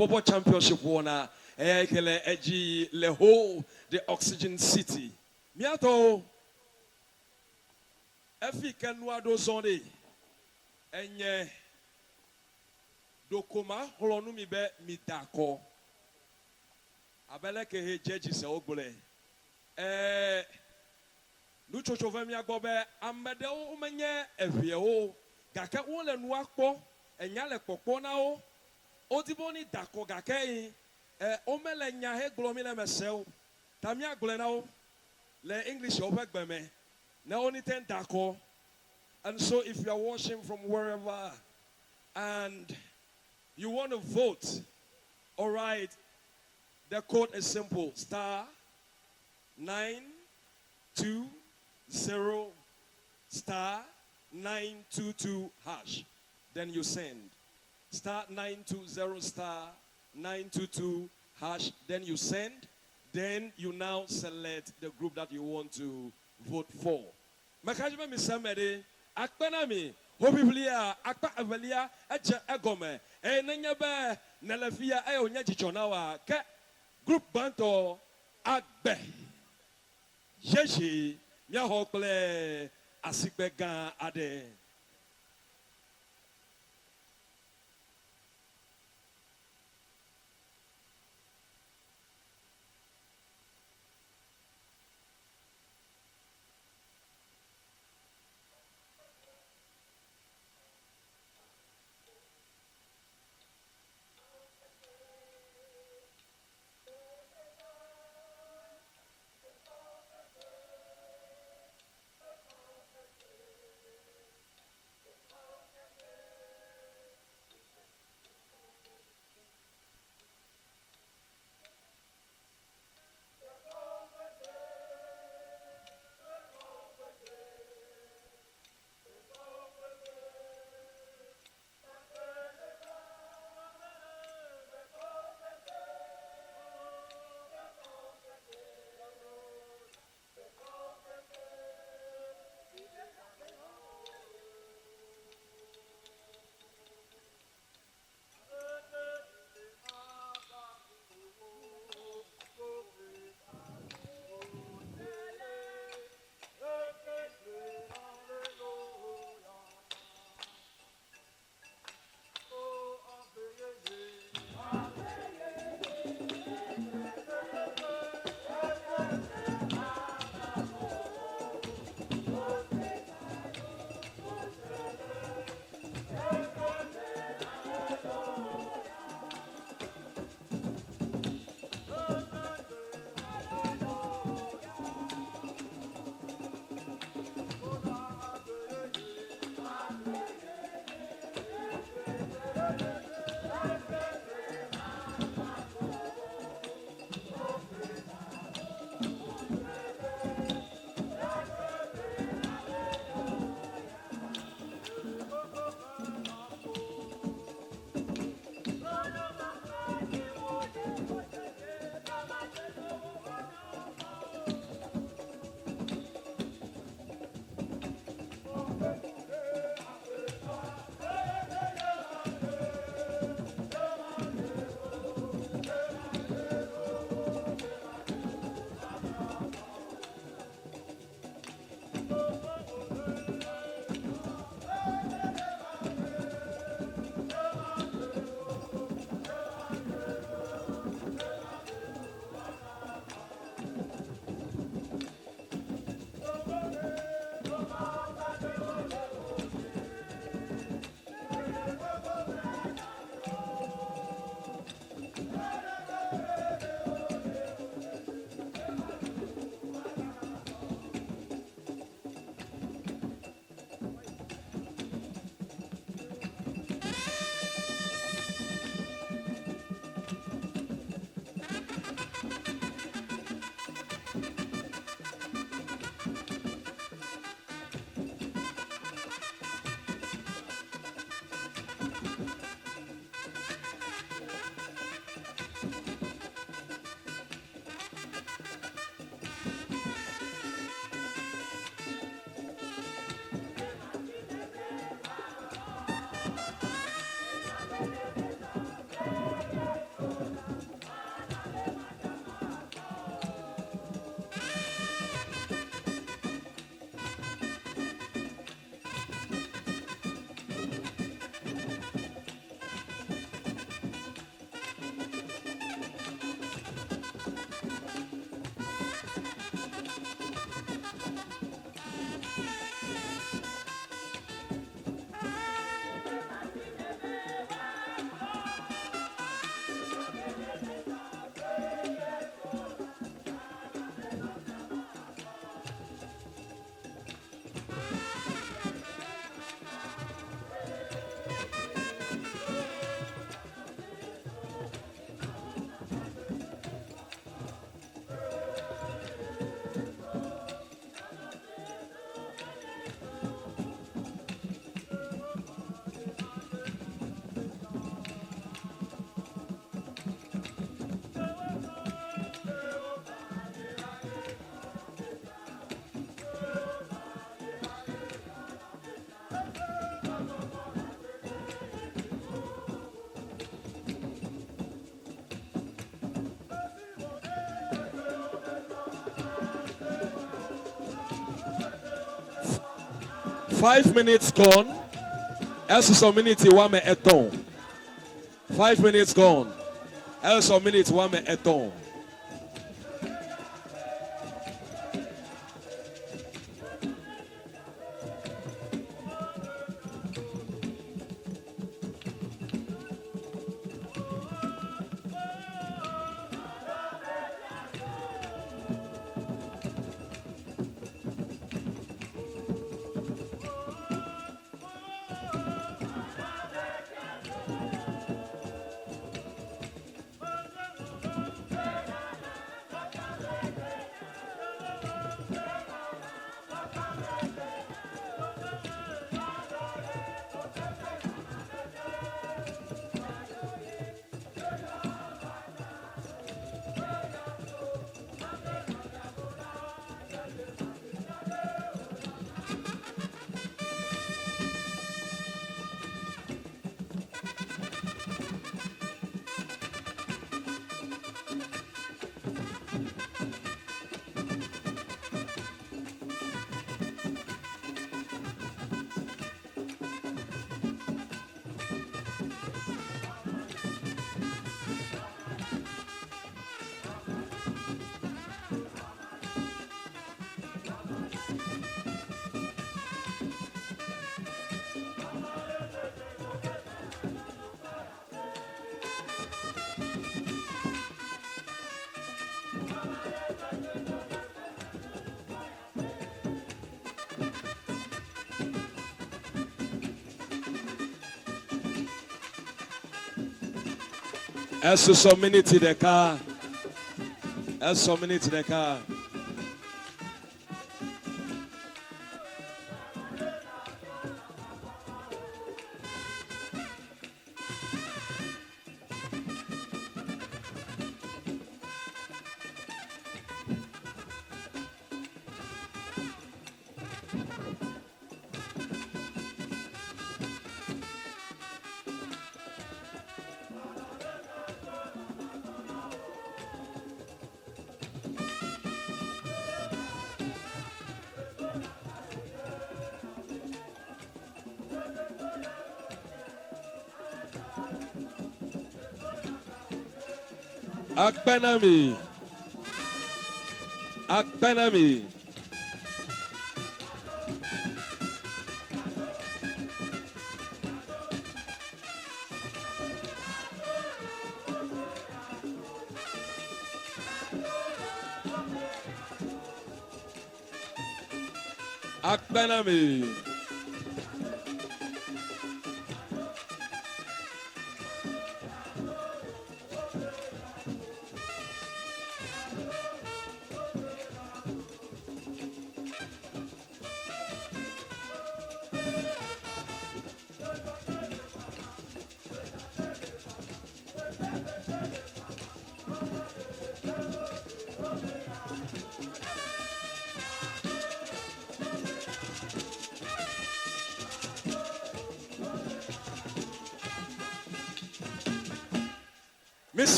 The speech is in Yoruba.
Borborbor Championship winner. Ekele Eji Leho, the Oxygen City. Miato. Efi kenwa do zone. Enye. Dokoma holonu mi be mi dako. Abele ke he jeji se ogbole. Nu chochove mi agbobe amede o menye evie o. Gake wo le nu akpo, enya le kpokpo na o. Odibo ni dako gake yi. O mele nya he glo mi le meseo. Tami agbole na o. Le English o begbe me. Na only 10 dako. And so if you are watching from wherever and you want to vote, all right, the code is simple. *920* *922#. Then you send. *920* *922#. Then you send. Then you now select the group that you want to vote for. Makajima misamede akpenami hobiblia akpa avelia eje egome nenya be nelefia onya chichonawa ke group banto agbe yeji mia hokle asigbe gan ade. 5 minutes gone. Else a minute one me eton. 5 minutes gone. Else a minute one me eton. Else so minute the car. Else so minute the car. Agbeyeye. Agbeyeye. Agbeyeye.